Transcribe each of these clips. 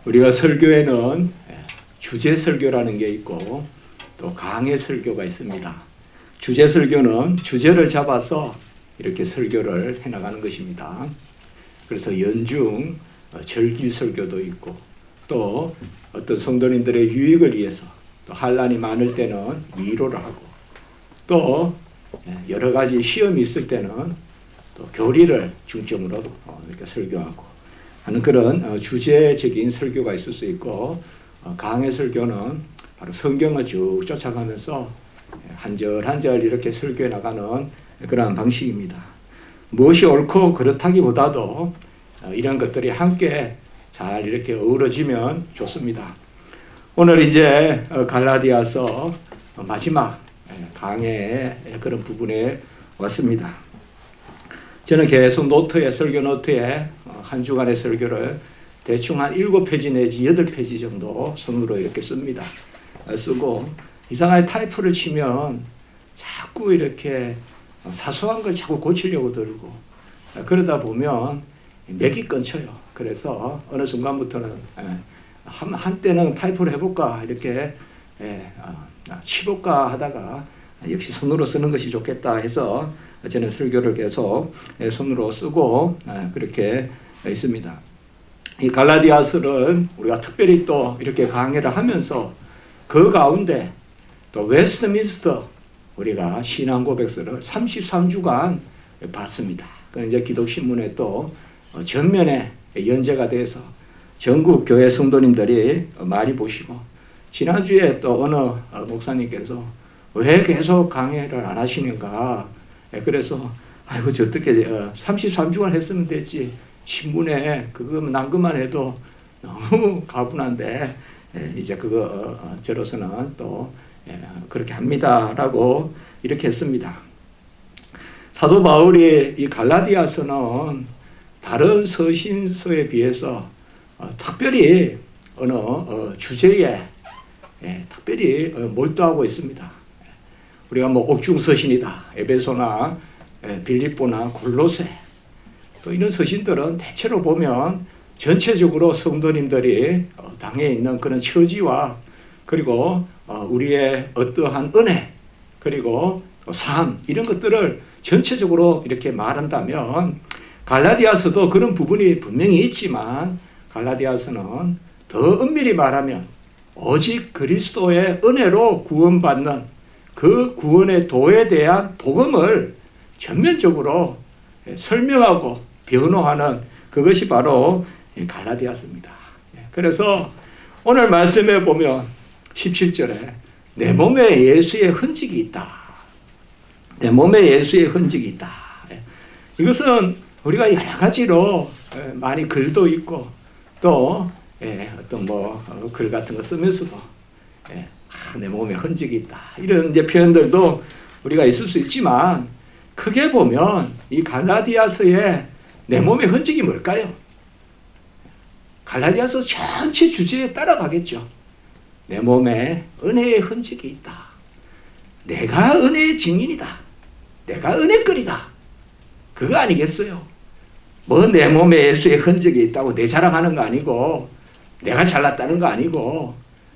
우리가 설교에는 주제 설교라는 게 있고 또 강해 설교가 있습니다. 주제 설교는 주제를 잡아서 이렇게 설교를 해나가는 것입니다. 그래서 연중 절길 설교도 있고 또 어떤 성도님들의 유익을 위해서 또 환난이 많을 때는 위로를 하고 또 여러 가지 시험이 있을 때는 또 교리를 중점으로 이렇게 설교하고 하는 그런 주제적인 설교가 있을 수 있고, 강해 설교는 바로 성경을 쭉 쫓아가면서 한 절 한 절 이렇게 설교해 나가는 그러한 방식입니다. 무엇이 옳고 그렇다기보다도 이런 것들이 함께 잘 이렇게 어우러지면 좋습니다. 오늘 이제 갈라디아서 마지막 강해의 그런 부분에 왔습니다. 저는 계속 노트에, 설교 노트에 한 주간의 설교를 대충 한 7페이지 내지 8페이지 정도 손으로 이렇게 씁니다. 쓰고 이상하게 타이프를 치면 자꾸 이렇게 사소한 걸 자꾸 고치려고 들고 그러다 보면 맥이 끊쳐요. 그래서 어느 순간부터는 한때는 타이프를 해볼까 이렇게 치볼까 하다가 역시 손으로 쓰는 것이 좋겠다 해서 저는 설교를 계속 손으로 쓰고 그렇게 있습니다. 이 갈라디아서는 우리가 특별히 또 이렇게 강해를 하면서 그 가운데 또 웨스트민스터 우리가 신앙 고백서를 33주간 봤습니다. 그 이제 기독신문에 또 전면에 연재가 돼서 전국 교회 성도님들이 많이 보시고, 지난주에 또 어느 목사님께서 왜 계속 강해를 안 하시는가, 그래서 아이고 저 어떻게 33주간 했으면 됐지, 신문에 그거 난 것만 해도 너무 가분한데 이제 그거 저로서는 또 그렇게 합니다라고 이렇게 했습니다. 사도 바울이 이 갈라디아서는 다른 서신서에 비해서 특별히 어느 주제에 특별히 몰두하고 있습니다. 우리가 뭐 옥중서신이다, 에베소나 빌립보나 골로새, 또 이런 서신들은 대체로 보면 전체적으로 성도님들이 당해 있는 그런 처지와 그리고 우리의 어떠한 은혜 그리고 삶 이런 것들을 전체적으로 이렇게 말한다면, 갈라디아서도 그런 부분이 분명히 있지만 갈라디아서는 더 엄밀히 말하면 오직 그리스도의 은혜로 구원받는 그 구원의 도에 대한 복음을 전면적으로 설명하고 변호하는 그것이 바로 갈라디아서입니다. 그래서 오늘 말씀에 보면 17절에 내 몸에 예수의 흔적이 있다. 내 몸에 예수의 흔적이 있다. 이것은 우리가 여러 가지로 많이 글도 있고 또 어떤 글 같은 거 쓰면서도 내 몸에 흔적이 있다, 이런 이제 표현들도 우리가 있을 수 있지만, 크게 보면 이 갈라디아서의 내 몸의 흔적이 뭘까요? 갈라디아서 전체 주제에 따라가겠죠. 내 몸에 은혜의 흔적이 있다. 내가 은혜의 증인이다. 내가 은혜거리다. 그거 아니겠어요? 뭐 내 몸에 예수의 흔적이 있다고 내 자랑하는 거 아니고, 내가 잘났다는 거 아니고,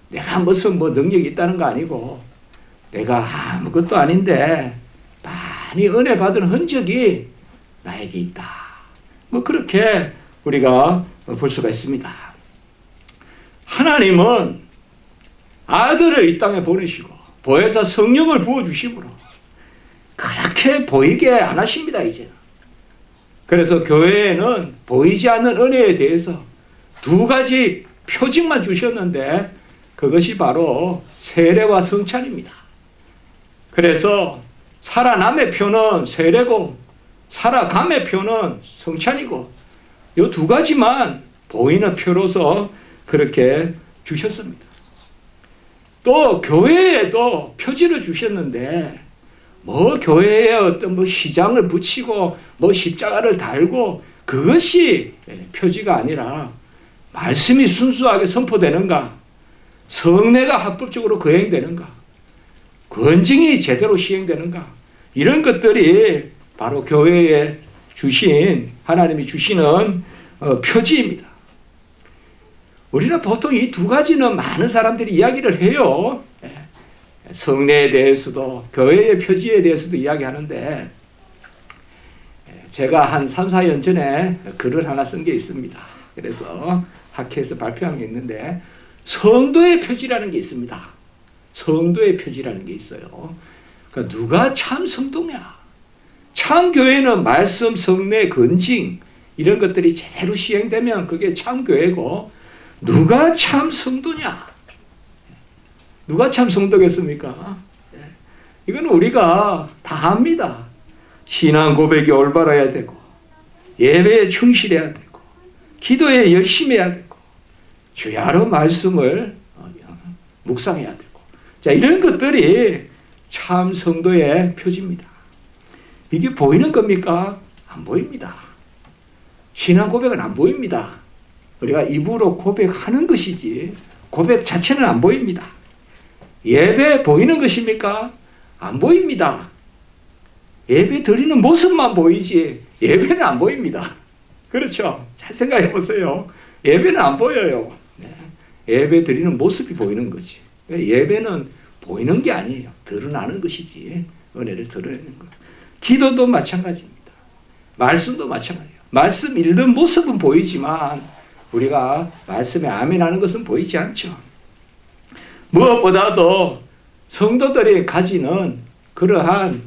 내가 무슨 능력이 있다는 거 아니고, 내가 아무것도 아닌데 많이 은혜 받은 흔적이 나에게 있다. 그렇게 우리가 볼 수가 있습니다. 하나님은 아들을 이 땅에 보내시고 보혜사 성령을 부어주심으로 그렇게 보이게 안 하십니다, 이제는. 그래서 교회에는 보이지 않는 은혜에 대해서 두 가지 표징만 주셨는데 그것이 바로 세례와 성찬입니다. 그래서 살아남의 표는 세례고 살아감의 표는 성찬이고, 이 두 가지만 보이는 표로서 그렇게 주셨습니다. 또 교회에도 표지를 주셨는데 교회에 어떤 시장을 붙이고 십자가를 달고 그것이 표지가 아니라 말씀이 순수하게 선포되는가, 성례가 합법적으로 거행되는가, 권징이 제대로 시행되는가, 이런 것들이 바로 교회에 주신, 하나님이 주시는 표지입니다. 우리는 보통 이 두 가지는 많은 사람들이 이야기를 해요. 성례에 대해서도 교회의 표지에 대해서도 이야기하는데, 제가 한 3, 4년 전에 글을 하나 쓴 게 있습니다. 그래서 학회에서 발표한 게 있는데, 성도의 표지라는 게 있습니다. 성도의 표지라는 게 있어요. 그러니까 누가 참 성도냐? 참 교회는 말씀, 성례, 건징 이런 것들이 제대로 시행되면 그게 참 교회고, 누가 참 성도냐? 누가 참 성도겠습니까? 이거는 우리가 다 압니다. 신앙 고백이 올바라야 되고, 예배에 충실해야 되고, 기도에 열심히 해야 되고, 주야로 말씀을 묵상해야 되고, 자, 이런 것들이 참 성도의 표지입니다. 이게 보이는 겁니까? 안 보입니다. 신앙 고백은 안 보입니다. 우리가 입으로 고백하는 것이지 고백 자체는 안 보입니다. 예배 보이는 것입니까? 안 보입니다. 예배 드리는 모습만 보이지 예배는 안 보입니다. 그렇죠? 잘 생각해 보세요. 예배는 안 보여요. 예배 드리는 모습이 보이는 거지. 예배는 보이는 게 아니에요. 드러나는 것이지. 은혜를 드러내는 거. 기도도 마찬가지입니다. 말씀도 마찬가지예요. 말씀 읽는 모습은 보이지만 우리가 말씀에 아멘하는 것은 보이지 않죠. 무엇보다도 성도들이 가지는 그러한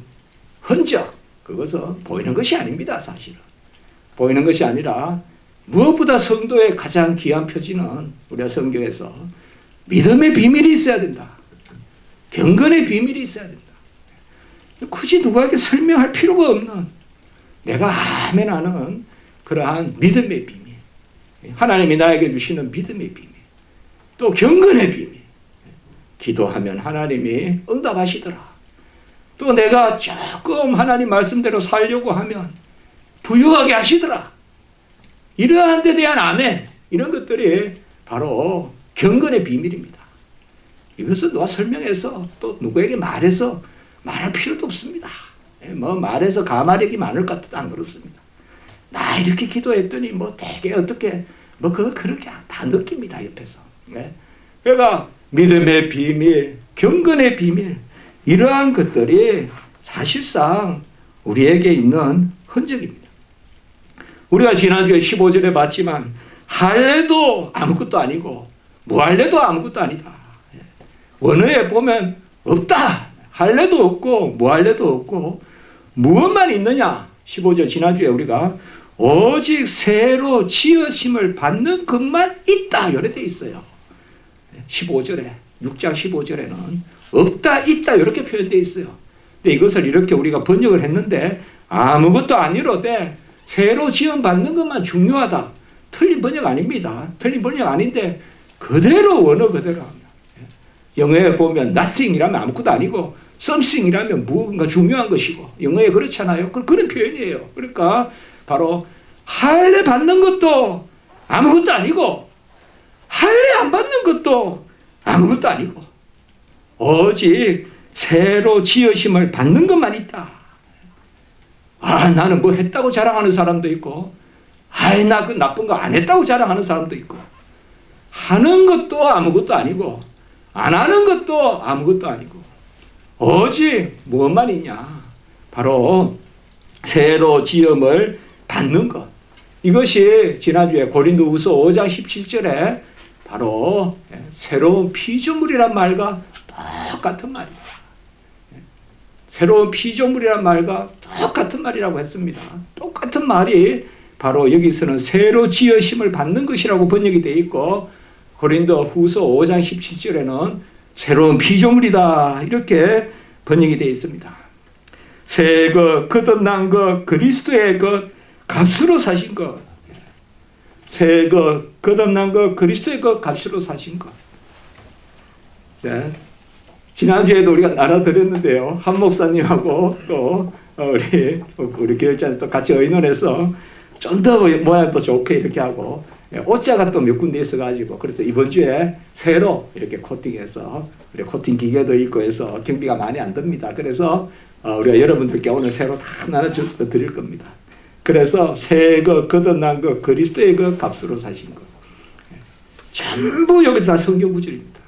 흔적, 그것은 보이는 것이 아닙니다. 사실은 보이는 것이 아니라, 무엇보다 성도의 가장 귀한 표지는 우리가 성경에서 믿음의 비밀이 있어야 된다. 경건의 비밀이 있어야 된다. 굳이 누구에게 설명할 필요가 없는, 내가 아멘하는 그러한 믿음의 비밀, 하나님이 나에게 주시는 믿음의 비밀, 또 경건의 비밀. 기도하면 하나님이 응답하시더라. 또 내가 조금 하나님 말씀대로 살려고 하면 부유하게 하시더라. 이러한 데 대한 아멘, 이런 것들이 바로 경건의 비밀입니다. 이것은 누가 설명해서 또 누구에게 말해서 말할 필요도 없습니다. 뭐 말해서 가마력이 많을 것 같아도 안 그렇습니다. 나 이렇게 기도했더니 뭐 되게 어떻게 뭐 그거 그렇게 다 느낍니다. 옆에서. 그러니까 믿음의 비밀, 경건의 비밀, 이러한 것들이 사실상 우리에게 있는 흔적입니다. 우리가 지난주에 15절에 봤지만 할례도 아무것도 아니고 무할례도 아무것도 아니다. 원어에 보면 없다. 할례도 없고 무할례도 없고 무엇만 있느냐? 15절 지난주에 우리가 오직 새로 지으심을 받는 것만 있다. 이렇게 돼 있어요. 15절에 6장 15절에는 없다 있다 이렇게 표현되어 있어요. 근데 이것을 이렇게 우리가 번역을 했는데 아무것도 아니로되 새로 지음 받는 것만 중요하다. 틀린 번역 아닙니다. 틀린 번역 아닌데 그대로 원어 그대로 합니다. 영어에 보면 nothing이라면 아무것도 아니고 something이라면 무언가 중요한 것이고, 영어에 그렇잖아요. 그런 표현이에요. 그러니까 바로 할례 받는 것도 아무것도 아니고 할례 안 받는 것도 아무것도 아니고 오직 새로 지으심을 받는 것만 있다. 아, 나는 뭐 했다고 자랑하는 사람도 있고, 아이, 나 그 나쁜 거 안 했다고 자랑하는 사람도 있고, 하는 것도 아무것도 아니고 안 하는 것도 아무것도 아니고 오직 무엇만 있냐? 바로 새로 지음을 받는 것. 이것이 지난주에 고린도후서 5장 17절에 바로 새로운 피조물이란 말과 똑같은 말이에요. 새로운 피조물이란 말과 똑같은 말이라고 했습니다. 똑같은 말이 바로 여기서는 새로 지으심을 받는 것이라고 번역이 되어 있고, 고린도후서 5장 17절에는 새로운 피조물이다 이렇게 번역이 되어 있습니다. 새 것, 거듭난 것, 그리스도의 것, 값으로 사신 것. 새 것, 거듭난 것, 그리스도의 것, 값으로 사신 것. 자, 지난주에도 우리가 나눠드렸는데요. 한 목사님하고 또 우리 교육자는 또 같이 의논해서 좀 더 모양도 좋게 이렇게 하고, 옷자가 또 몇 군데 있어가지고, 그래서 이번 주에 새로 이렇게 코팅해서, 우리 코팅 기계도 있고 해서 경비가 많이 안 듭니다. 그래서 우리가 여러분들께 오늘 새로 다 나눠드릴 겁니다. 그래서 새 것, 거듭난 것, 그리스도의 것, 값으로 사신 것. 전부 여기서 다 성경 구절입니다.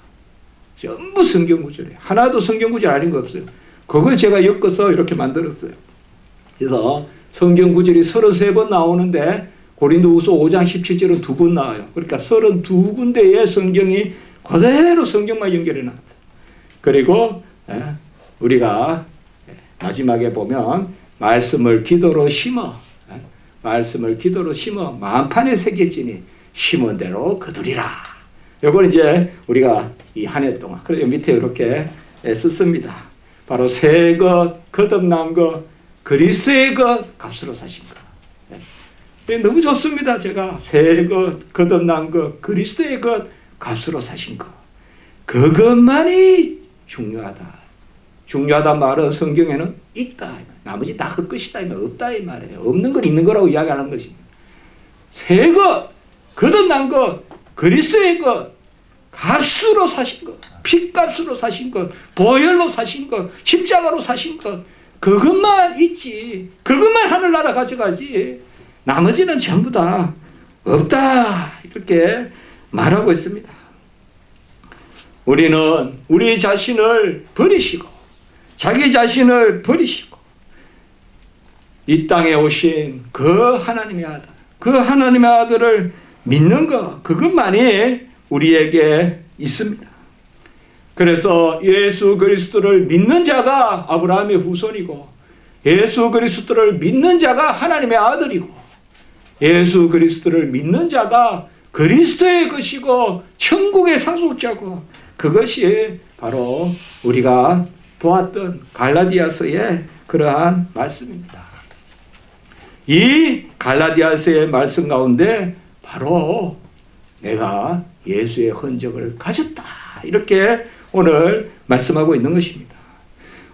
전부 성경 구절이에요. 하나도 성경 구절 아닌 거 없어요. 그걸 제가 엮어서 이렇게 만들었어요. 그래서 성경 구절이 33번 나오는데 고린도후서 5장 17절은 2번 나와요. 그러니까 32군데의 성경이 그대로 성경만 연결해 놨어요. 그리고 우리가 마지막에 보면 말씀을 기도로 심어 말씀을 기도로 심어 만판에 새겨지니 심은 대로 거두리라. 이걸 이제 우리가 이 한 해 동안 그래서 밑에 이렇게 썼습니다. 바로 새 것, 거듭난 것, 그리스도의 것, 값으로 사신 것. 너무 좋습니다. 제가 새 것, 거듭난 것, 그리스도의 것, 값으로 사신 것. 그것만이 중요하다. 중요하단 말은 성경에는 있다. 나머지 다 헛것이다. 없다 이 말이에요. 없는 건 있는 거라고 이야기하는 것입니다. 새 것, 거듭난 것, 그리스도의 것, 값으로 사신 것, 피값으로 사신 것, 보혈로 사신 것, 십자가로 사신 것, 그것만 있지. 그것만 하늘나라 가져가지. 나머지는 전부 다 없다. 이렇게 말하고 있습니다. 우리는 우리 자신을 버리시고 자기 자신을 버리시고 이 땅에 오신 그 하나님의 아들, 그 하나님의 아들을 믿는 것, 그것만이 우리에게 있습니다. 그래서 예수 그리스도를 믿는 자가 아브라함의 후손이고 예수 그리스도를 믿는 자가 하나님의 아들이고 예수 그리스도를 믿는 자가 그리스도의 것이고 천국의 상속자고 그것이 바로 우리가 보았던 갈라디아서의 그러한 말씀입니다. 이 갈라디아서의 말씀 가운데 바로 내가 예수의 흔적을 가졌다. 이렇게 오늘 말씀하고 있는 것입니다.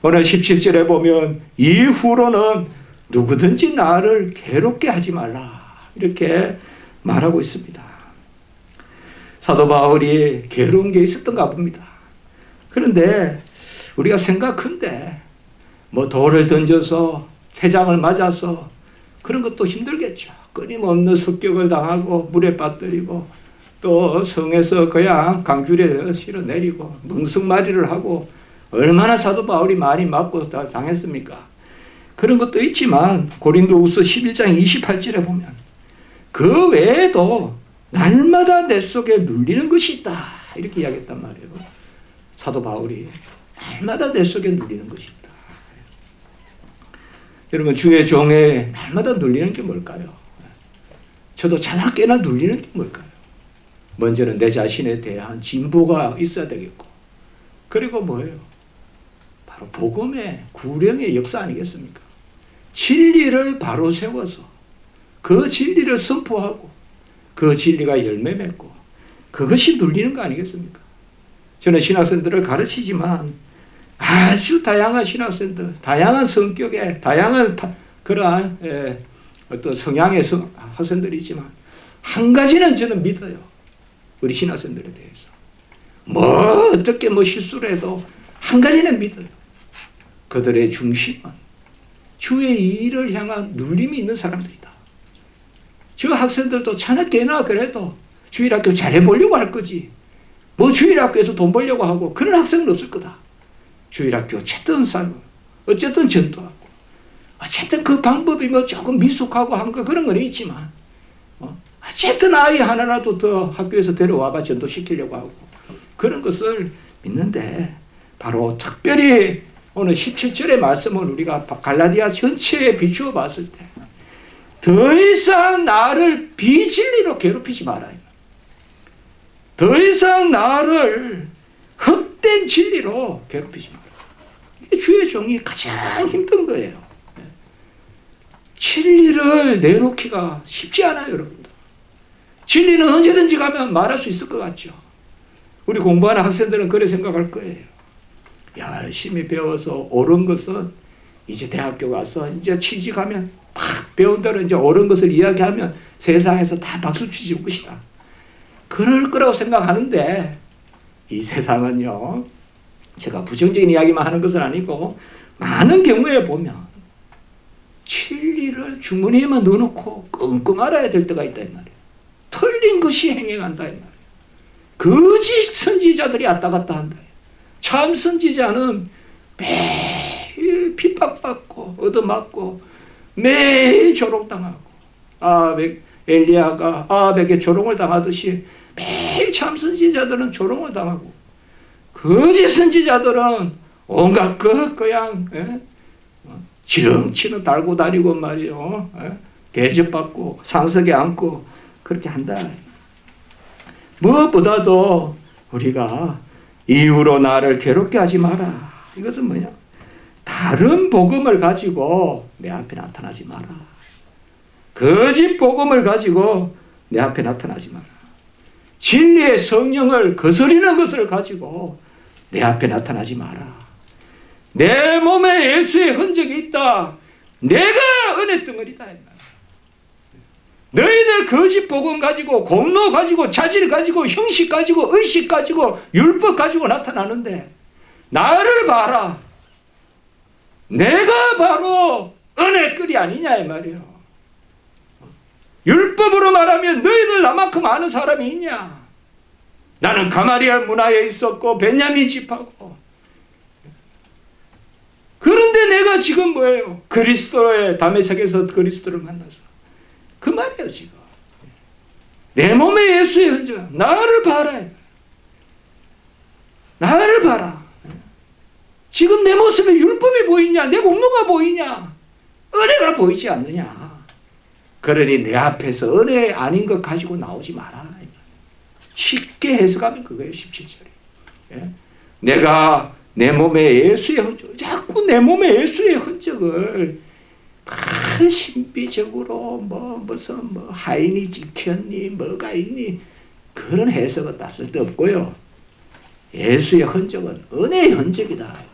오늘 17절에 보면 이후로는 누구든지 나를 괴롭게 하지 말라. 이렇게 말하고 있습니다. 사도 바울이 괴로운 게 있었던가 봅니다. 그런데 우리가 생각한데 뭐 돌을 던져서 새장을 맞아서 그런 것도 힘들겠죠. 끊임없는 습격을 당하고 물에 빠뜨리고 또 성에서 그냥 강줄에 실어 내리고 멍석마리를 하고 얼마나 사도 바울이 많이 맞고 당했습니까? 그런 것도 있지만 고린도후서 11장 28절에 보면 그 외에도 날마다 내 속에 눌리는 것이 있다. 이렇게 이야기했단 말이에요. 사도 바울이 날마다 내 속에 눌리는 것이 있다. 여러분 주의 종에 날마다 눌리는 게 뭘까요? 저도 자나 깨나 눌리는 게 뭘까요? 먼저는 내 자신에 대한 진보가 있어야 되겠고 그리고 뭐예요? 바로 복음의 구령의 역사 아니겠습니까? 진리를 바로 세워서 그 진리를 선포하고 그 진리가 열매 맺고 그것이 눌리는 거 아니겠습니까? 저는 신학생들을 가르치지만 아주 다양한 신학생들, 다양한 성격의 다양한 그러한 어떤 성향의 학생들이 있지만 한 가지는 저는 믿어요. 우리 신학생들에 대해서 뭐 어떻게 뭐 실수를 해도 한 가지는 믿어요. 그들의 중심은 주의 일을 향한 눌림이 있는 사람들이다. 저 학생들도 자나깨나 그래도 주일학교 잘해보려고 할 거지. 뭐 주일학교에서 돈 벌려고 하고 그런 학생은 없을 거다. 주일학교 어쨌든 살고 어쨌든 전도하고 어쨌든 그 방법이 뭐 조금 미숙하고 한 거 그런 건 있지만 어쨌든 아이 하나라도 더 학교에서 데려와가 전도시키려고 하고 그런 것을 믿는데 바로 특별히 오늘 17절의 말씀은 우리가 갈라디아 전체에 비추어 봤을 때 더 이상 나를 비진리로 괴롭히지 마라. 더 이상 나를 헛된 진리로 괴롭히지 마라. 이게 주의 종이 가장 힘든 거예요. 진리를 내놓기가 쉽지 않아요, 여러분들. 진리는 언제든지 가면 말할 수 있을 것 같죠. 우리 공부하는 학생들은 그래 생각할 거예요. 열심히 배워서 옳은 것은 이제 대학교 가서 이제 취직하면 팍 배운 대로 이제 옳은 것을 이야기하면 세상에서 다 박수 치실 것이다. 그럴 거라고 생각하는데 이 세상은요, 제가 부정적인 이야기만 하는 것은 아니고 많은 경우에 보면 진리를 주머니에만 넣어놓고 끙끙 앓아야 될 때가 있다 이 말이에요. 틀린 것이 행해간다 이 말이에요. 거짓 선지자들이 왔다 갔다 한다. 참 선지자는 매일 핍박받고 얻어맞고 매일 조롱당하고 엘리야가 아합에게 조롱을 당하듯이 매일 참 선지자들은 조롱을 당하고 거짓 선지자들은 온갖 그냥 지렁치는 달고 다니고 말이요, 대접받고 상석에 앉고 그렇게 한다. 무엇보다도 우리가 이후로 나를 괴롭게 하지 마라. 이것은 뭐냐? 다른 복음을 가지고 내 앞에 나타나지 마라. 거짓 복음을 가지고 내 앞에 나타나지 마라. 진리의 성령을 거스리는 것을 가지고 내 앞에 나타나지 마라. 내 몸에 예수의 흔적이 있다. 내가 은혜 덩어리다. 너희들 거짓 복음 가지고 공로 가지고 자질 가지고 형식 가지고 의식 가지고 율법 가지고 나타나는데 나를 봐라. 내가 바로 은혜끌이 아니냐 이 말이에요. 율법으로 말하면 너희들 나만큼 아는 사람이 있냐? 나는 가마리알 문화에 있었고 베냐민 집하고, 그런데 내가 지금 뭐예요? 그리스도의 다메섹에서 그리스도를 만나서 그 말이에요. 지금 내 몸에 예수의 흔적. 나를 봐라. 나를 봐라. 지금 내 모습에 율법이 보이냐? 내 공로가 보이냐? 은혜가 보이지 않느냐? 그러니 내 앞에서 은혜 아닌 것 가지고 나오지 마라. 쉽게 해석하면 그거예요. 17절에. 내가 내 몸에 예수의 흔적, 자꾸 내 몸에 예수의 흔적을 신비적으로 무슨 하인이 찍혔니 뭐가 있니 그런 해석은 다 쓸데없고요. 예수의 흔적은 은혜의 흔적이다.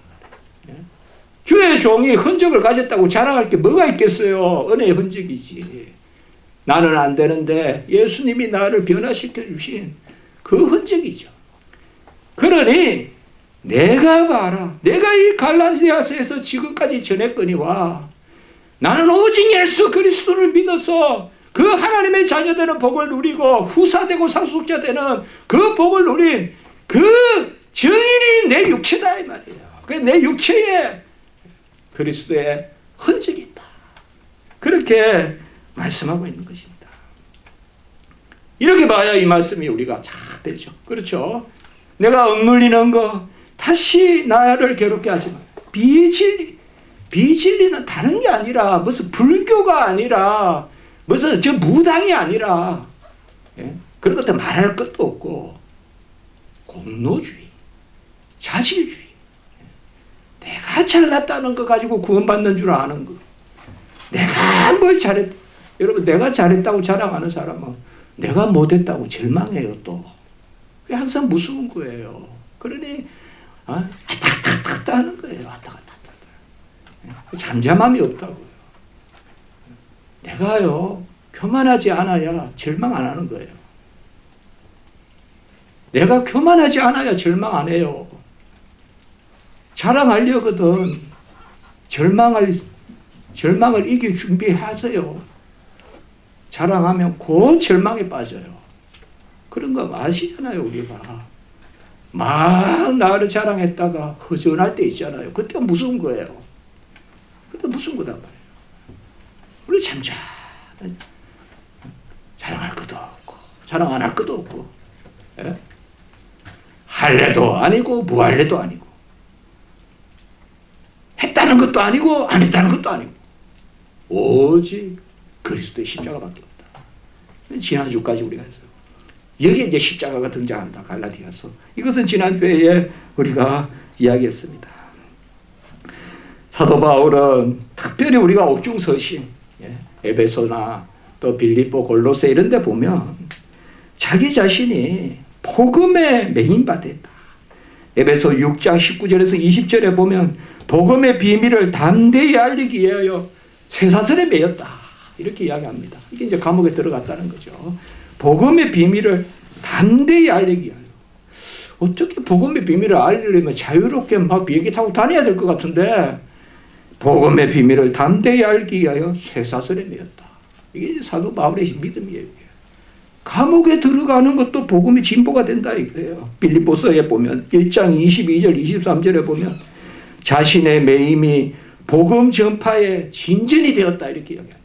주의 종이 흔적을 가졌다고 자랑할 게 뭐가 있겠어요? 은혜의 흔적이지. 나는 안 되는데 예수님이 나를 변화시켜 주신 그 흔적이죠. 그러니 내가 봐라. 내가 이 갈라디아서에서 지금까지 전했거니와 나는 오직 예수 그리스도를 믿어서 그 하나님의 자녀되는 복을 누리고 후사되고 상속자 되는 그 복을 누린 그 증인이 내 육체다 이 말이에요. 내 육체에 그리스도의 흔적이 있다. 그렇게 말씀하고 있는 것입니다. 이렇게 봐야 이 말씀이 우리가 잘 되죠. 그렇죠? 내가 억눌리는 거 다시 나를 괴롭게 하지 마. 비진리는 다른 게 아니라 무슨 불교가 아니라 무슨 저 무당이 아니라 그런 것들 말할 것도 없고 공로주의, 자질주의, 내가 잘났다는 거 가지고 구원받는 줄 아는 거, 내가 뭘 잘했다. 여러분 내가 잘했다고 자랑하는 사람은 내가 못했다고 절망해요. 또 그게 항상 무서운 거예요. 그러니 왔다 갔다 하는 거예요. 왔다 갔다. 잠잠함이 없다고요. 내가요 교만하지 않아야 절망 안 하는 거예요. 내가 교만하지 않아야 절망 안 해요. 자랑하려거든 절망을 이길 준비하세요. 자랑하면 곧 절망에 빠져요. 그런 거 아시잖아요. 우리가 막 나를 자랑했다가 허전할 때 있잖아요. 그때 무서운 거예요. 그때 무슨 거단 말이에요. 우리 잠잠 자랑할 것도 없고 자랑 안 할 것도 없고 할래도 아니고 무할래도 아니고 했다는 것도 아니고 안 했다는 것도 아니고 오직 그리스도의 십자가밖에 없다. 지난주까지 우리가 했어요. 여기에 이제 십자가가 등장한다. 갈라디아서. 이것은 지난주에 우리가 이야기했습니다. 사도 바울은 특별히 우리가 옥중서신 에베소나 또 빌립보 골로새 이런 데 보면 자기 자신이 복음에 매인받았다. 에베소 6장 19절에서 20절에 보면 복음의 비밀을 담대히 알리기 위하여 쇠사슬에 매였다. 이렇게 이야기합니다. 이게 이제 감옥에 들어갔다는 거죠. 복음의 비밀을 담대히 알리기 위하여. 어떻게 복음의 비밀을 알리려면 자유롭게 막 비행기 타고 다녀야 될 것 같은데 복음의 비밀을 담대히 알기 위하여 쇠사슬에 매였다. 이게 사도 바울의 믿음이에요. 감옥에 들어가는 것도 복음의 진보가 된다 이거예요. 빌립보서에 보면 1장 22절 23절에 보면 자신의 매임이 복음 전파의 진전이 되었다 이렇게 이야기합니다.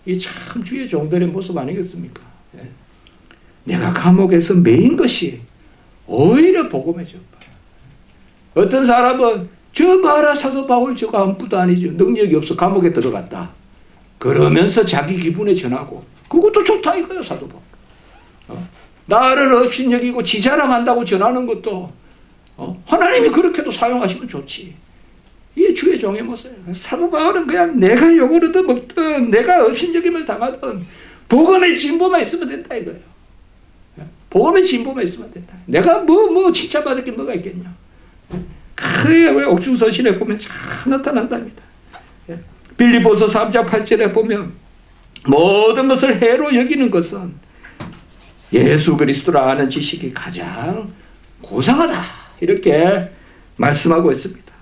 이게 참 주의 종들의 모습 아니겠습니까? 내가 감옥에서 매인 것이 오히려 복음의 전파. 어떤 사람은 저 봐라 사도 바울 저거 아무것도 아니죠. 능력이 없어 감옥에 들어갔다. 그러면서 자기 기분에 전하고 그것도 좋다 이거예요. 사도 바울. 나를 없인 여기고 지 자랑한다고 전하는 것도 하나님이 그렇게도 사용하시면 좋지. 이게 주의 종의 모습이에요. 사도 바울은 그냥 내가 욕을 얻어먹든 내가 업신여김을 당하든 복음의 진보만 있으면 된다 이거예요. 복음의 진보만 있으면 된다. 내가 뭐 칭찬받을 게 뭐가 있겠냐. 그게 왜 옥중서신에 보면 잘 나타난답니다. 빌립보서 3장 8절에 보면 모든 것을 해로 여기는 것은 예수 그리스도를 아는 지식이 가장 고상하다 이렇게 말씀하고 있습니다.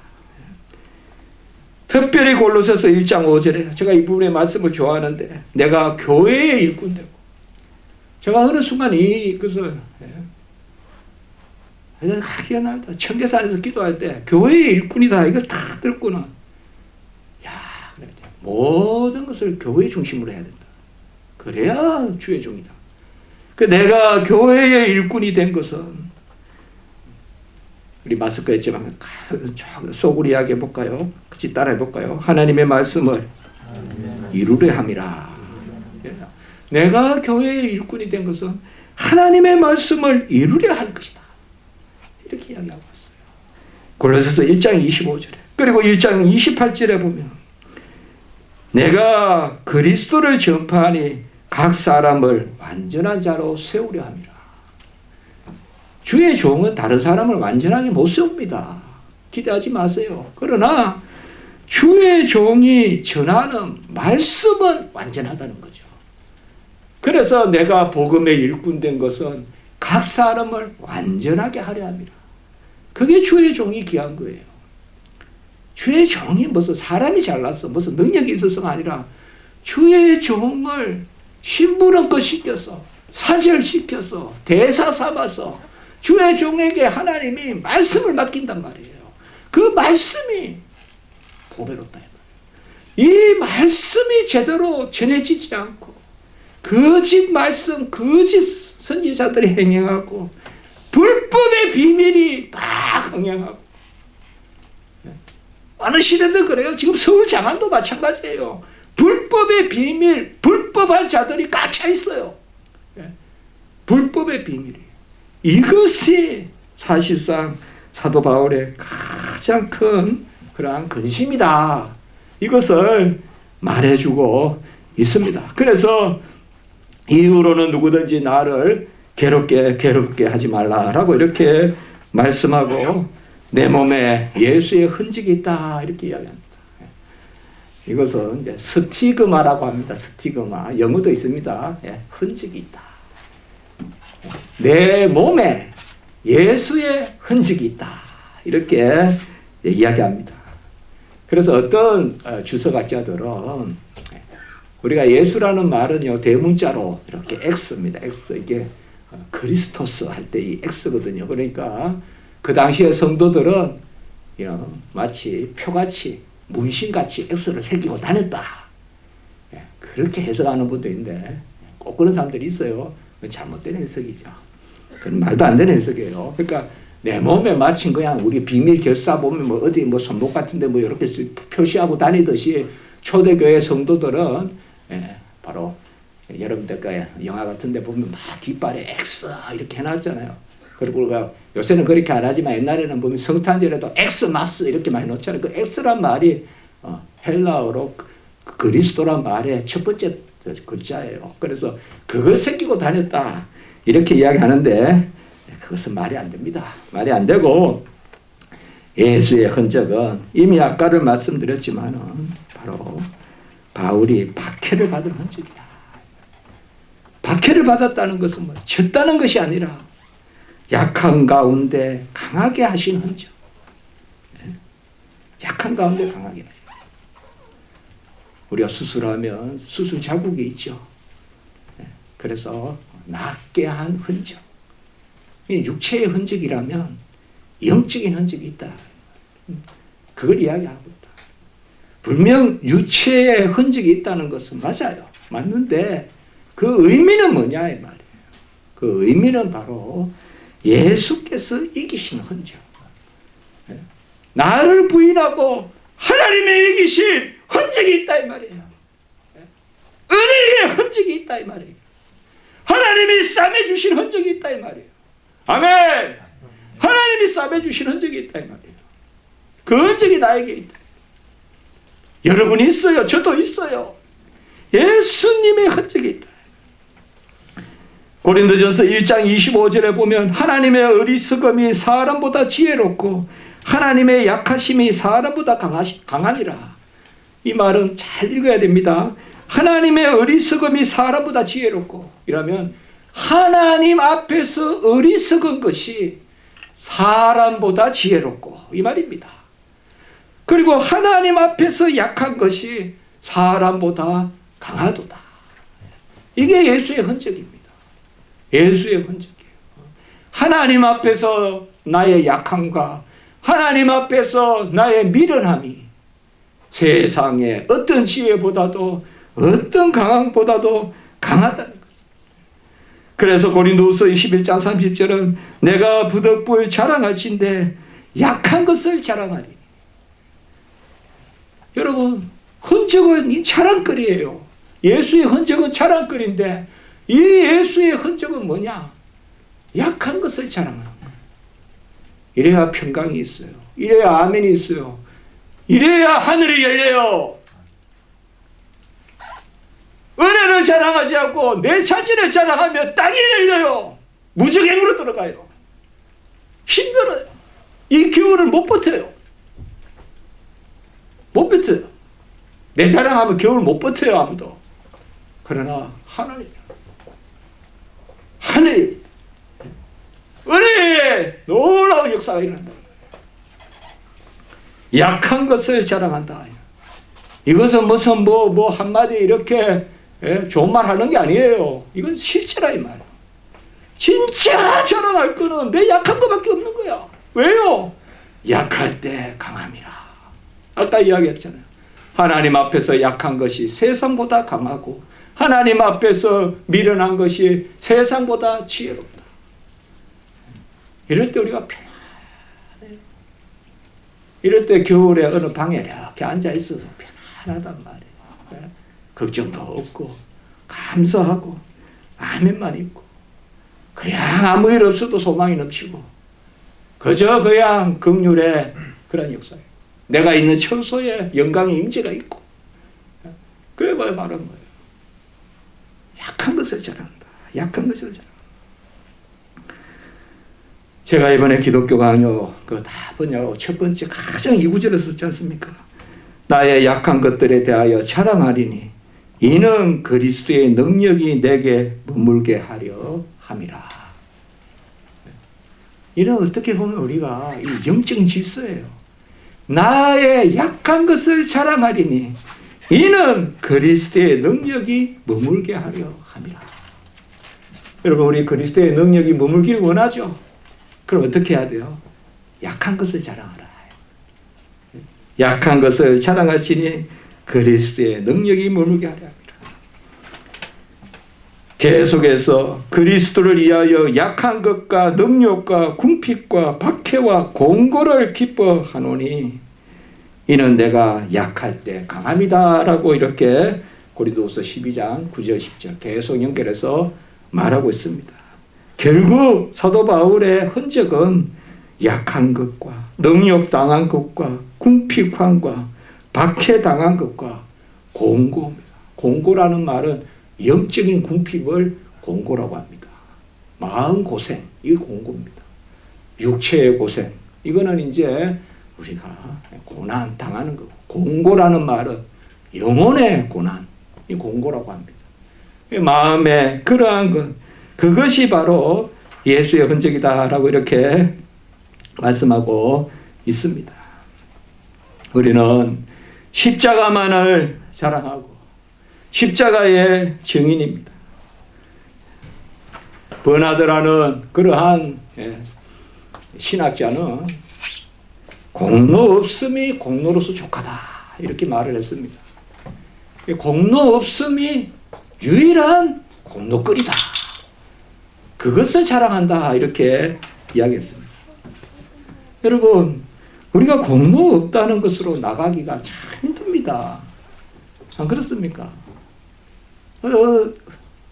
특별히 골로새서 1장 5절에 제가 이 부분의 말씀을 좋아하는데 내가 교회의 일꾼 되고 제가 어느 순간 이것을 기억납니다. 청계산에서 기도할 때 교회의 일꾼이다 이걸 딱 듣고는 그래 모든 것을 교회 중심으로 해야 된다. 그래야 주의 종이다. 내가 교회의 일꾼이 된 것은 우리 마스크 했지만 속으로 이야기해 볼까요? 같이 따라해 볼까요? 하나님의 말씀을 이루려 함이라. 내가 교회의 일꾼이 된 것은 하나님의 말씀을 이루려 할 것이다. 이렇게 이야기하고 있어요. 골로새서 1장 25절에 그리고 1장 28절에 보면 내가 그리스도를 전파하니 각 사람을 완전한 자로 세우려 함이라. 주의 종은 다른 사람을 완전하게 못 세웁니다. 기대하지 마세요. 그러나 주의 종이 전하는 말씀은 완전하다는 거죠. 그래서 내가 복음의 일꾼 된 것은 각 사람을 완전하게 하려 함이라. 그게 주의 종이 귀한 거예요. 주의 종이 무슨 사람이 잘났어 무슨 능력이 있어서가 아니라 주의 종을 신부름껏 시켜서 사절시켜서 대사 삼아서 주의 종에게 하나님이 말씀을 맡긴단 말이에요. 그 말씀이 보배롭다. 이 말씀이 제대로 전해지지 않고 거짓 말씀, 거짓 선지자들이 행행하고 불법의 비밀이 막 흥행하고 어느 시대도 그래요. 지금 서울 장안도 마찬가지예요. 불법의 비밀, 불법한 자들이 꽉 차 있어요. 불법의 비밀이. 이것이 사실상 사도 바울의 가장 큰 그러한 근심이다. 이것을 말해주고 있습니다. 그래서 이후로는 누구든지 나를 괴롭게 하지 말라라고 이렇게 말씀하고 내 몸에 예수의 흔적이 있다 이렇게 이야기합니다. 이것은 이제 스티그마라고 합니다. 스티그마 영어도 있습니다. 흔적이 있다. 내 몸에 예수의 흔적이 있다 이렇게 이야기합니다. 그래서 어떤 주석학자들은 우리가 예수라는 말은요 대문자로 이렇게 X입니다. X 이게 그리스토스 할 때 이 X거든요. 그러니까 그 당시의 성도들은 마치 표같이 문신같이 X를 새기고 다녔다. 그렇게 해석하는 분도 있는데 꼭 그런 사람들이 있어요. 잘못된 해석이죠. 그건 말도 안 되는 해석이에요. 그러니까 내 몸에 마침 그냥 우리 비밀 결사 보면 뭐 어디 뭐 손목 같은데 뭐 이렇게 표시하고 다니듯이 초대교회 성도들은 바로 여러분들 영화 같은데 보면 막 깃발에 X 이렇게 해놨잖아요. 그리고 요새는 그렇게 안 하지만 옛날에는 보면 성탄절에도 엑스마스 이렇게 많이 놓잖아요. 그 X란 말이 헬라어로 그리스도란 말의 첫 번째 글자예요. 그래서 그걸 새기고 다녔다 이렇게 이야기하는데 그것은 말이 안 됩니다. 말이 안 되고 예수의 흔적은 이미 아까를 말씀드렸지만은 바로 바울이 박해를 받은 흔적이다. 박해를 받았다는 것은 뭐 졌다는 것이 아니라 약한 가운데 강하게 하신 흔적. 약한 가운데 강하게. 우리가 수술하면 수술 자국이 있죠. 그래서 낫게 한 흔적. 이 육체의 흔적이라면 영적인 흔적이 있다. 그걸 이야기하고 있다. 분명 육체의 흔적이 있다는 것은 맞아요. 맞는데 그 의미는 뭐냐 이 말이에요. 그 의미는 바로 예수께서 이기신 흔적. 나를 부인하고 하나님의 이기신 흔적이 있다 이 말이에요. 은혜의 흔적이 있다 이 말이에요. 하나님이 싸매주신 흔적이 있다 이 말이에요. 아멘. 하나님이 싸매주신 흔적이 있다 이 말이에요. 그 흔적이 나에게 있다. 여러분이 있어요. 저도 있어요. 예수님의 흔적이 있다. 고린도전서 1장 25절에 보면 하나님의 어리석음이 사람보다 지혜롭고 하나님의 약하심이 사람보다 강하니라. 이 말은 잘 읽어야 됩니다. 하나님의 어리석음이 사람보다 지혜롭고 이라면 하나님 앞에서 어리석은 것이 사람보다 지혜롭고 이 말입니다. 그리고 하나님 앞에서 약한 것이 사람보다 강하도다. 이게 예수의 흔적입니다. 예수의 흔적이에요. 하나님 앞에서 나의 약함과 하나님 앞에서 나의 미련함이 세상의 어떤 지혜보다도 어떤 강함보다도 강하다는 거죠. 그래서 고린도후서 21장 30절은 내가 부득불 자랑할진대 약한 것을 자랑하리. 여러분, 흔적은 이 자랑거리예요. 예수의 흔적은 자랑거리인데 이 예수의 흔적은 뭐냐? 약한 것을 자랑하는 거예요. 이래야 평강이 있어요. 이래야 아멘이 있어요. 이래야 하늘이 열려요. 은혜를 자랑하지 않고 내 자신을 자랑하면 땅이 열려요. 무적행으로 들어가요. 힘들어요. 이 겨울을 못 버텨요. 못 버텨요. 내 자랑하면 겨울 못 버텨요. 아무도. 그러나 하나님 하늘 은혜의 놀라운 역사가 일어난다. 약한 것을 자랑한다. 이것은 무슨 뭐 한마디 이렇게 좋은 말 하는 게 아니에요. 이건 실제라 이 말. 진짜 자랑할 거는 내 약한 것밖에 없는 거야. 왜요? 약할 때 강함이라. 아까 이야기했잖아요. 하나님 앞에서 약한 것이 세상보다 강하고 하나님 앞에서 미련한 것이 세상보다 지혜롭다. 이럴 때 우리가 편안해요. 이럴 때 겨울에 어느 방에 이렇게 앉아있어도 편안하단 말이에요. 걱정도 없고 감사하고 아멘만 있고 그냥 아무 일 없어도 소망이 넘치고 그저 그냥 긍휼의 그런 역사예요. 내가 있는 처소에 영광의 임재가 있고 그게 뭐 말한 거예요. 약한 것을 자랑한다. 약한 것을 자랑한다. 제가 이번에 기독교 강요 그 답은요 첫 번째 가장 2구절을 썼지 않습니까? 나의 약한 것들에 대하여 자랑하리니 이는 그리스도의 능력이 내게 머물게 하려 함이라. 이는 어떻게 보면 우리가 이 영적인 질서예요. 나의 약한 것을 자랑하리니 이는 그리스도의 능력이 머물게 하려 함이라. 여러분 우리 그리스도의 능력이 머물기를 원하죠? 그럼 어떻게 해야 돼요? 약한 것을 자랑하라. 약한 것을 자랑하시니 그리스도의 능력이 머물게 하려 합니다. 계속해서 그리스도를 위하여 약한 것과 능력과 궁핍과 박해와 공고를 기뻐하노니 이는 내가 약할 때 강함이다 라고 이렇게 고린도후서 12장 9절 10절 계속 연결해서 말하고 있습니다. 결국 사도 바울의 흔적은 약한 것과 능력당한 것과 궁핍함과 박해당한 것과 공고입니다. 공고라는 말은 영적인 궁핍을 공고라고 합니다. 마음고생, 이게 공고입니다. 육체의 고생, 이거는 이제 우리가 고난 당하는 거. 공고라는 말은 영혼의 고난, 이 공고라고 합니다. 마음에 그러한 것, 그것이 바로 예수의 흔적이다라고 이렇게 말씀하고 있습니다. 우리는 십자가만을 자랑하고 십자가의 증인입니다. 버나드라는 그러한 신학자는 공로 없음이 공로로서 족하다 이렇게 말을 했습니다. 공로 없음이 유일한 공로거리다. 그것을 자랑한다 이렇게 이야기했습니다. 여러분, 우리가 공로 없다는 것으로 나가기가 참 힘듭니다. 안 그렇습니까?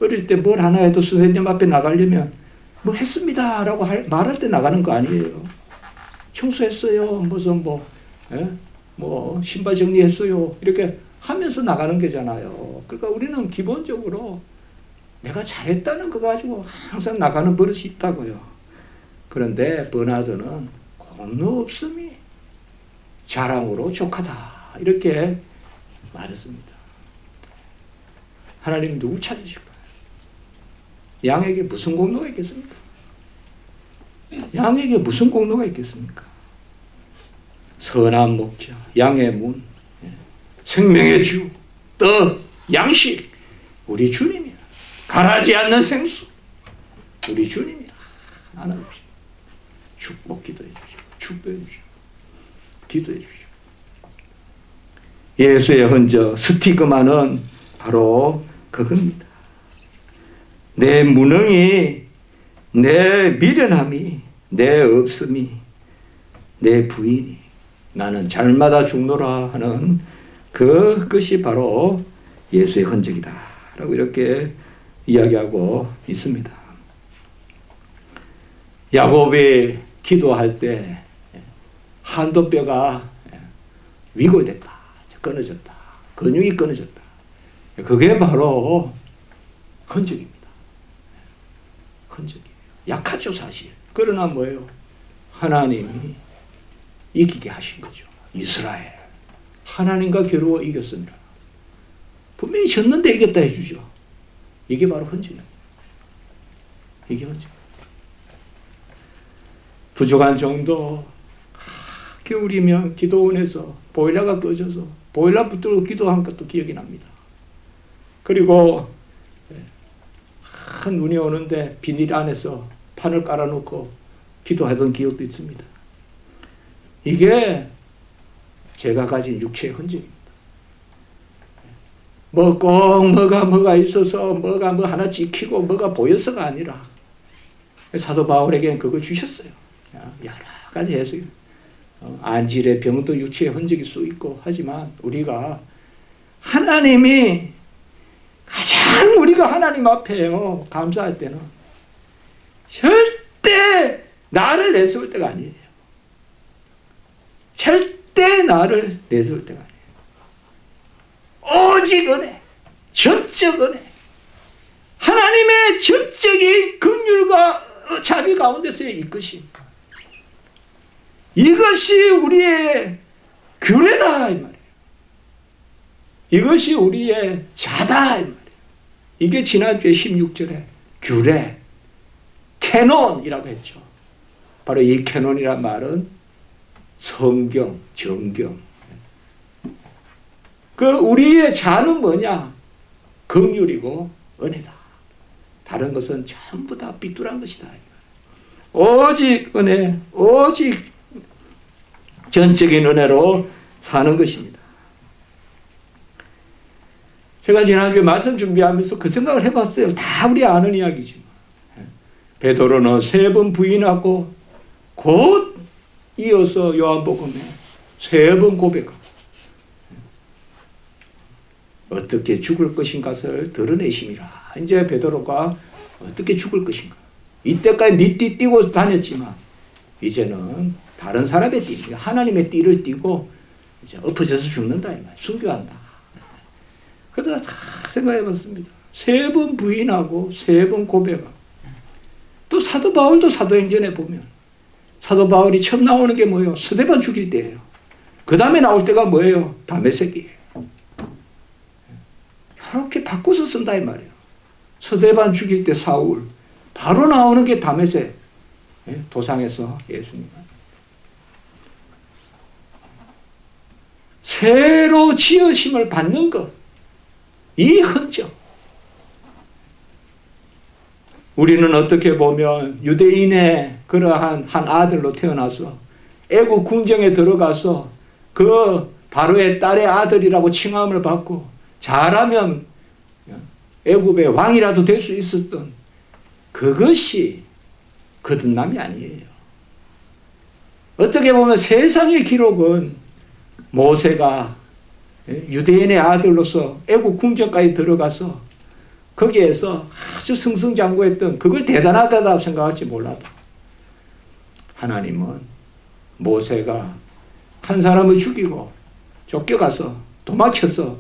어릴 때 뭘 하나 해도 선생님 앞에 나가려면 뭐 했습니다 라고 말할 때 나가는 거 아니에요. 청소했어요. 무슨 뭐 신발 정리했어요. 이렇게 하면서 나가는 거잖아요. 그러니까 우리는 기본적으로 내가 잘했다는 거 가지고 항상 나가는 버릇이 있다고요. 그런데 버나드는 공로 없음이 자랑으로 족하다 이렇게 말했습니다. 하나님 누구 찾으실까요? 양에게 무슨 공로가 있겠습니까? 양에게 무슨 공로가 있겠습니까? 선한 목자, 양의 문, 생명의 주, 떡, 양식, 우리 주님이라. 가라지 않는 생수, 우리 주님이라. 나눠주시오. 축복 기도해 주시오. 축복해 주시오. 기도해 주시오. 예수의 흔적, 스티그마는 바로 그겁니다. 내 무능이, 내 미련함이, 내 없음이, 내 부인이 나는 잘마다 죽노라 하는 그것이 바로 예수의 흔적이다 라고 이렇게 이야기하고 있습니다. 야곱이 기도할 때 한도뼈가 위골됐다, 끊어졌다, 근육이 끊어졌다. 그게 바로 흔적입니다. 흔적이에요. 약하죠 사실. 그러나 뭐예요? 하나님이 이기게 하신 거죠. 이스라엘 하나님과 겨루어 이겼습니다. 분명히 졌는데 이겼다 해주죠. 이게 바로 흔적입니다. 이게 흔적. 부족한 정도, 겨울이면 기도원에서 보일러가 꺼져서 보일러 붙들고 기도한 것도 기억이 납니다. 그리고 큰 눈이 오는데 비닐 안에서 판을 깔아놓고 기도하던 기억도 있습니다. 이게 제가 가진 육체의 흔적입니다. 뭐 꼭 뭐가 있어서 뭐가 뭐 하나 지키고 뭐가 보여서가 아니라 사도 바울에게는 그걸 주셨어요. 여러 가지 해석이. 안질의 병도 육체의 흔적일 수 있고 하지만 우리가 하나님이 가장 우리가 하나님 앞에요 감사할 때는 절대 나를 내세울 때가 아니에요. 절대 나를 내세울 때가 아니에요. 오직 은혜, 전적 은혜, 하나님의 전적인 긍휼과 자비 가운데서의 이끄심, 이것이 우리의 규례다 이 말이에요. 이것이 우리의 자다 이 말이에요. 이게 지난주에 16절에 규례, 캐논이라고 했죠. 바로 이 캐논이란 말은 성경, 정경. 그 우리의 자는 뭐냐? 긍휼이고 은혜다. 다른 것은 전부 다 삐뚤한 것이다. 오직 은혜, 오직 전적인 은혜로 사는 것입니다. 제가 지난주에 말씀 준비하면서 그 생각을 해봤어요. 다 우리 아는 이야기지만 베드로는 3번 부인하고 곧 이어서 요한복음에 3번 고백하고 어떻게 죽을 것인가를 드러내심이라. 이제 베드로가 어떻게 죽을 것인가. 이때까지 네 띠 띠고 다녔지만 이제는 다른 사람의 띠, 하나님의 띠를 띠고 이제 엎어져서 죽는다 이 말, 순교한다. 그러다 다 생각해봤습니다. 3번 부인하고 3번 고백하고 또 사도 바울도 사도행전에 보면 사도 바울이 처음 나오는 게 뭐예요? 스데반 죽일 때예요. 그 다음에 나올 때가 뭐예요? 다메섹이에요. 이렇게 바꿔서 쓴다 이 말이에요. 스데반 죽일 때 사울, 바로 나오는 게 다메섹, 도상에서 예수님. 새로 지으심을 받는 것, 이 흔적. 우리는 어떻게 보면 유대인의 그러한 한 아들로 태어나서 애국 궁정에 들어가서 그 바로의 딸의 아들이라고 칭함을 받고 잘하면 애굽의 왕이라도 될 수 있었던 그것이 거듭남이 아니에요. 어떻게 보면 세상의 기록은 모세가 유대인의 아들로서 애국 궁정까지 들어가서 거기에서 아주 승승장구했던 그걸 대단하다고 생각할지 몰라도 하나님은 모세가 한 사람을 죽이고 쫓겨가서 도망쳐서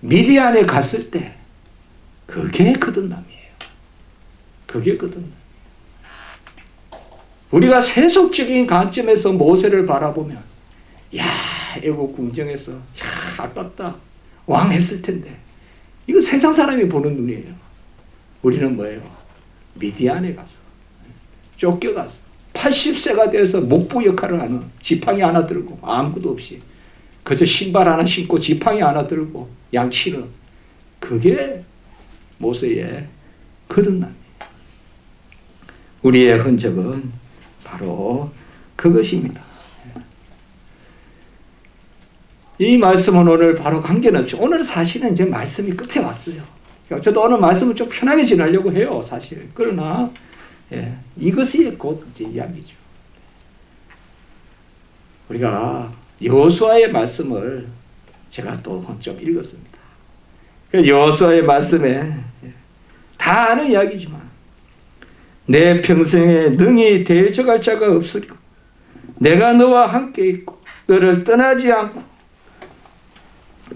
미디안에 갔을 때 그게 거듭남이에요. 그게 거듭남. 우리가 세속적인 관점에서 모세를 바라보면 야 애국 궁정에서 야 아깝다 왕 했을 텐데 이거 세상 사람이 보는 눈이에요. 우리는 뭐예요? 미디안에 가서 쫓겨가서 80세가 돼서 목부 역할을 하는 지팡이 하나 들고 아무것도 없이 그저 신발 하나 신고 지팡이 하나 들고 양치는 그게 모세의 거듭남이에요. 우리의 흔적은 바로 그것입니다. 이 말씀은 오늘 바로 관계는 없죠. 오늘 사실은 이제 말씀이 끝에 왔어요. 저도 오늘 말씀을 좀 편하게 지내려고 해요, 사실. 그러나 이것이 곧 이제 이야기죠. 우리가 여호수아의 말씀을 제가 또 좀 읽었습니다. 여호수아의 말씀에 다 아는 이야기지만 내 평생에 능히 대적할 자가 없으리고 내가 너와 함께 있고 너를 떠나지 않고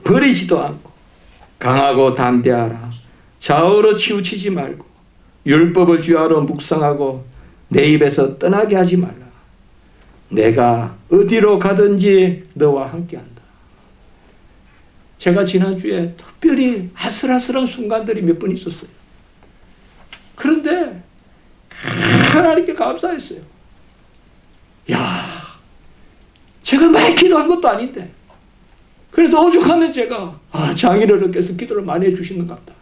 버리지도 않고 강하고 담대하라. 좌우로 치우치지 말고 율법을 주야로 묵상하고 내 입에서 떠나게 하지 말라. 내가 어디로 가든지 너와 함께한다. 제가 지난주에 특별히 아슬아슬한 순간들이 몇 번 있었어요. 그런데 하나님께 감사했어요. 야, 제가 많이 기도한 것도 아닌데 그래서 오죽하면 제가 장인어른께서 기도를 많이 해주시는 것 같다.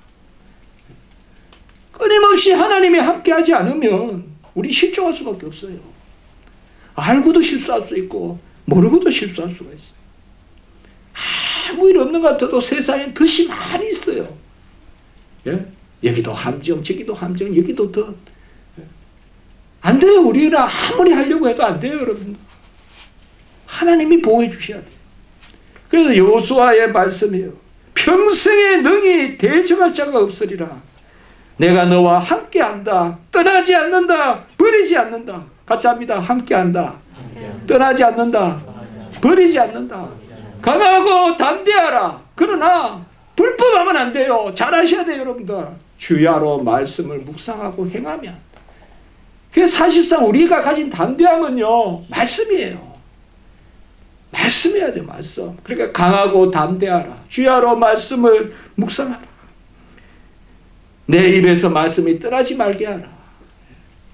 끊임없이 하나님이 함께하지 않으면 우리 실종할 수밖에 없어요. 알고도 실수할 수 있고 모르고도 실수할 수가 있어요. 아무 일 없는 것 같아도 세상에 덫이 많이 있어요. 예? 여기도 함정, 저기도 함정, 여기도 덫. 안 돼요. 우리는 아무리 하려고 해도 안 돼요, 여러분. 하나님이 보호해 주셔야 돼요. 그래서 여호수아의 말씀이에요. 평생에 능히 대적할 자가 없으리라. 내가 너와 함께한다. 떠나지 않는다. 버리지 않는다. 같이 합니다. 함께한다. 떠나지 않는다. 버리지 않는다. 강하고 담대하라. 그러나 불법하면 안 돼요. 잘하셔야 돼요, 여러분들. 주야로 말씀을 묵상하고 행하면. 그게 사실상 우리가 가진 담대함은요, 말씀이에요. 말씀해야 돼요, 말씀. 그러니까 강하고 담대하라. 주야로 말씀을 묵상하라. 내 입에서 말씀이 떠나지 말게 하라.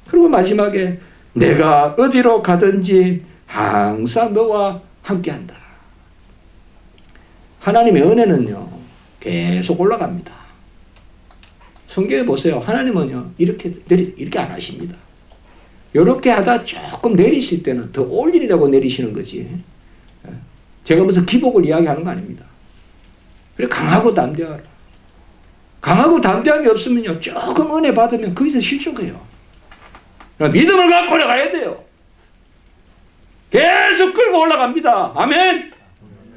그리고 마지막에 내가 어디로 가든지 항상 너와 함께한다. 하나님의 은혜는요, 계속 올라갑니다. 성경에 보세요. 하나님은요, 이렇게 안 하십니다. 이렇게 하다 조금 내리실 때는 더 올리려고 내리시는 거지. 제가 무슨 기복을 이야기하는 거 아닙니다. 그래, 강하고 담대하라. 강하고 담대함이 없으면요, 조금 은혜 받으면 거기서 실족해요. 믿음을 갖고 올라가야 돼요. 계속 끌고 올라갑니다. 아멘.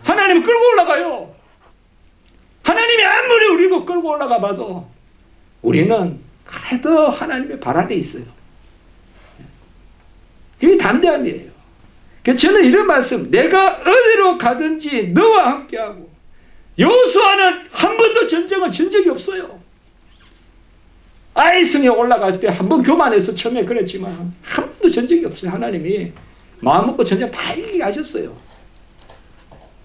하나님은 끌고 올라가요. 하나님이 아무리 우리고 끌고 올라가 봐도 우리는 그래도 하나님의 발 아래 있어요. 그게 담대함이에요. 그래서 저는 이런 말씀, 내가 어디로 가든지 너와 함께하고. 여호수아는 한 번도 전쟁을 진 적이 없어요. 아이성에 올라갈 때 한 번 교만해서 처음에 그랬지만 한 번도 전 적이 없어요. 하나님이 마음 먹고 전쟁 다 이기게 하셨어요.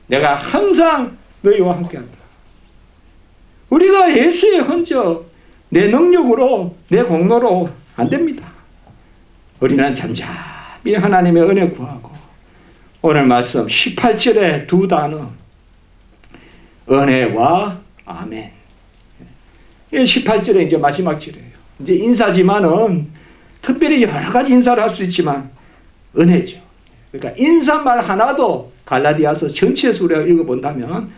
내가 항상 너희와 함께한다. 우리가 예수의 흔적, 내 능력으로, 내 공로로 안 됩니다. 우리는 잠잠히 하나님의 은혜 구하고, 오늘 말씀 18절에 두 단어, 은혜와 아멘. 18절에 이제 마지막 절이에요. 이제 인사지만은 특별히 여러 가지 인사를 할 수 있지만 은혜죠. 그러니까 인사말 하나도 갈라디아서 전체에서 우리가 읽어본다면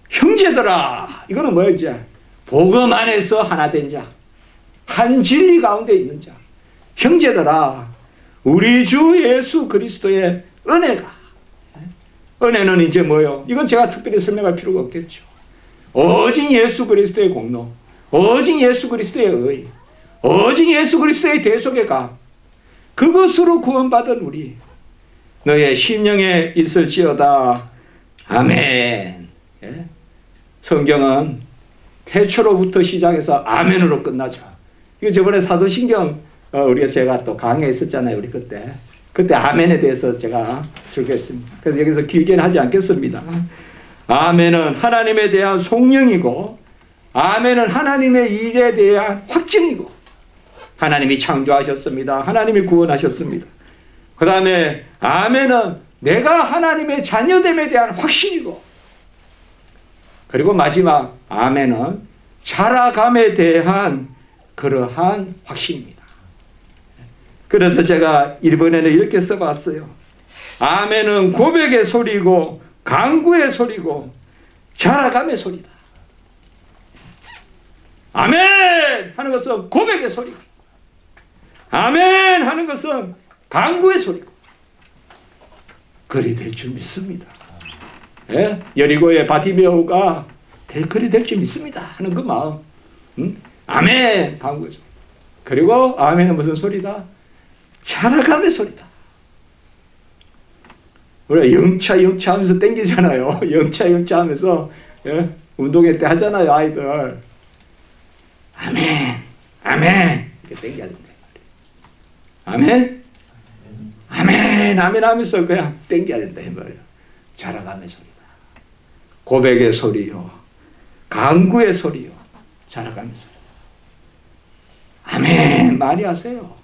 형제들아, 이거는 뭐예요? 이제 복음 안에서 하나 된 자, 한 진리 가운데 있는 자, 형제들아, 우리 주 예수 그리스도의 은혜가, 은혜는 이제 뭐예요? 이건 제가 특별히 설명할 필요가 없겠죠. 오직 예수 그리스도의 공로, 오직 예수 그리스도의 의, 오직 예수 그리스도의 대속의 값, 그것으로 구원받은 우리 너의 심령에 있을지어다. 아멘. 예? 성경은 태초로부터 시작해서 아멘으로 끝나죠. 이거 저번에 사도신경 우리가 제가 또 강의했었잖아요. 우리 그때 아멘에 대해서 제가 설교했습니다. 그래서 여기서 길게는 하지 않겠습니다. 아멘은 하나님에 대한 송영이고, 아멘은 하나님의 일에 대한 확증이고, 하나님이 창조하셨습니다. 하나님이 구원하셨습니다. 그 다음에 아멘은 내가 하나님의 자녀됨에 대한 확신이고, 그리고 마지막 아멘은 자라감에 대한 그러한 확신입니다. 그래서 제가 이번에는 이렇게 써봤어요. 아멘은 고백의 소리고, 간구의 소리고, 자라감의 소리다. 아멘 하는 것은 고백의 소리고, 아멘 하는 것은 간구의 소리고, 그리 될 줄 믿습니다. 예? 여리고의 바디메오가 그리 될 줄 믿습니다 하는 그 마음. 아멘 간구의 소리. 그리고 아멘은 무슨 소리다? 자라감의 소리다. 우리가 영차 하면서 땡기잖아요. 영차 하면서, 예? 운동회 때 하잖아요. 아이들 아멘 이렇게 땡겨야 된다. 아멘 하면서 그냥 땡겨야 된다. 이 말이에요. 자라감의 소리다. 고백의 소리요, 간구의 소리요, 자라감의 소리. 아멘 많이 하세요.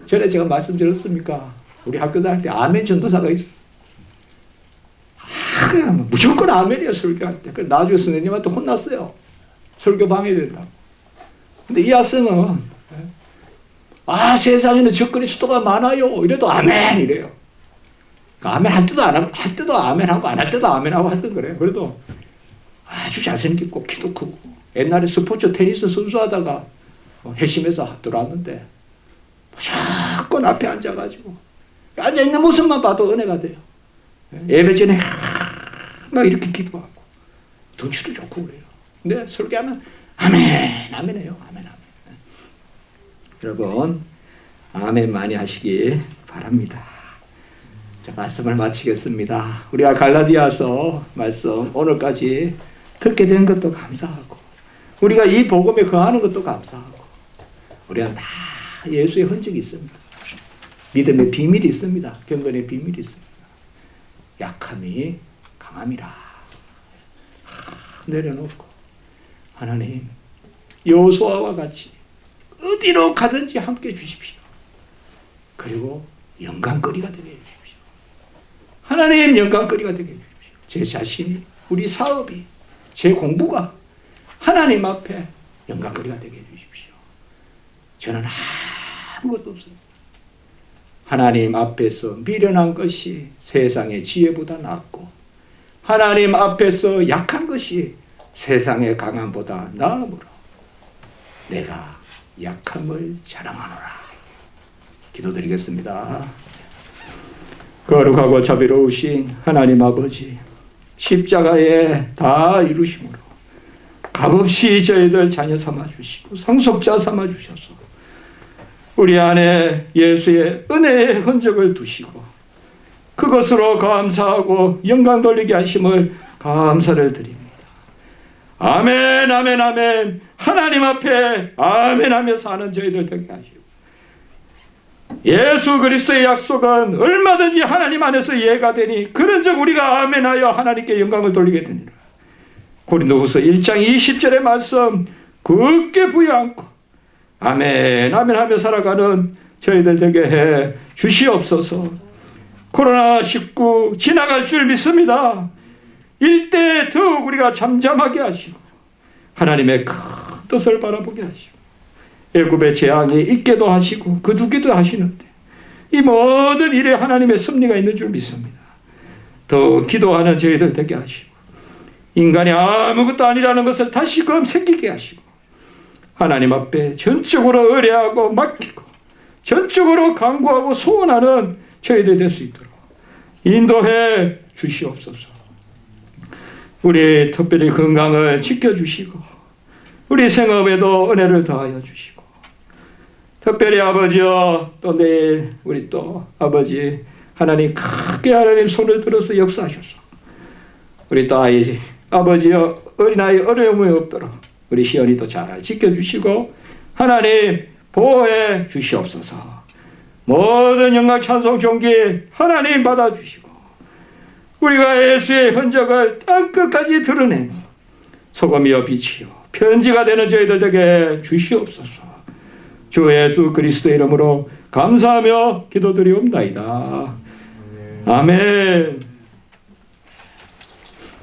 전에 제가 말씀드렸습니까? 우리 학교 다닐 때 아멘 전도사가 있어. 그냥 무조건 아멘이에요. 설교할 때. 그래서 나중에 선생님한테 혼났어요. 설교 방해된다고. 근데 이 학생은 세상에는 적그리스도가 많아요. 이래도 아멘 이래요. 그러니까 아멘 할 때도 할 때도 아멘하고 안 할 때도 아멘하고 하던 거래요. 그래도 아주 잘생겼고 키도 크고, 옛날에 스포츠 테니스 선수하다가 회심해서 들어왔는데 무조건 앞에 앉아가지고 앉아있는 모습만 봐도 은혜가 돼요. 예배 전에 막 이렇게 기도하고 덩치도 좋고 그래요. 근데 설교하면 아멘해요. 아멘. 여러분 아멘 많이 하시기 바랍니다. 자, 말씀을 마치겠습니다. 우리가 갈라디아서 말씀 오늘까지 듣게 된 것도 감사하고, 우리가 이 복음에 거하는 것도 감사하고, 우리는 다 예수의 흔적이 있습니다. 믿음의 비밀이 있습니다. 경건의 비밀이 있습니다. 약함이 강함이라 내려놓고, 하나님 여호수아와 같이 어디로 가든지 함께 주십시오. 그리고 영광거리가 되게 해주십시오. 하나님 영광거리가 되게 해주십시오. 제 자신이, 우리 사업이, 제 공부가 하나님 앞에 영광거리가 되게 해주십시오. 저는 아무것도 없습니다. 하나님 앞에서 미련한 것이 세상의 지혜보다 낫고, 하나님 앞에서 약한 것이 세상의 강함보다 나으므로 내가 약함을 자랑하노라. 기도드리겠습니다. 거룩하고 자비로우신 하나님 아버지, 십자가에 다 이루심으로 값없이 저희들 자녀 삼아주시고 상속자 삼아주셔서 우리 안에 예수의 은혜의 흔적을 두시고 그것으로 감사하고 영광 돌리게 하심을 감사를 드립니다. 아멘 아멘 아멘. 하나님 앞에 아멘하며 사는 저희들 되게 하시고, 예수 그리스도의 약속은 얼마든지 하나님 안에서 이해가 되니 그런즉 우리가 아멘하여 하나님께 영광을 돌리게 되니라. 고린도후서 1장 20절의 말씀 굳게 부여안고 아멘 아멘 하며 살아가는 저희들 되게 해 주시옵소서. 코로나19 지나갈 줄 믿습니다. 일대 더욱 우리가 잠잠하게 하시고 하나님의 큰 뜻을 바라보게 하시고 애굽의 재앙이 있게도 하시고 거두기도 하시는데 이 모든 일에 하나님의 섭리가 있는 줄 믿습니다. 더 기도하는 저희들 되게 하시고 인간이 아무것도 아니라는 것을 다시금 새기게 하시고 하나님 앞에 전적으로 의뢰하고 맡기고 전적으로 간구하고 소원하는 저희들 될 수 있도록 인도해 주시옵소서. 우리 특별히 건강을 지켜주시고 우리 생업에도 은혜를 더하여 주시고 특별히 아버지여 또 내일 우리 또 아버지 하나님 크게 하나님 손을 들어서 역사하셔서 우리 또 아버지여 어린아이 어려움이 없도록 우리 시연이도 잘 지켜주시고 하나님 보호해 주시옵소서. 모든 영광 찬송 존귀 하나님 받아주시고 우리가 예수의 흔적을 땅끝까지 드러내는 소금이여 빛이요 편지가 되는 저희들 되게 주시옵소서. 주 예수 그리스도의 이름으로 감사하며 기도드리옵나이다. 아멘.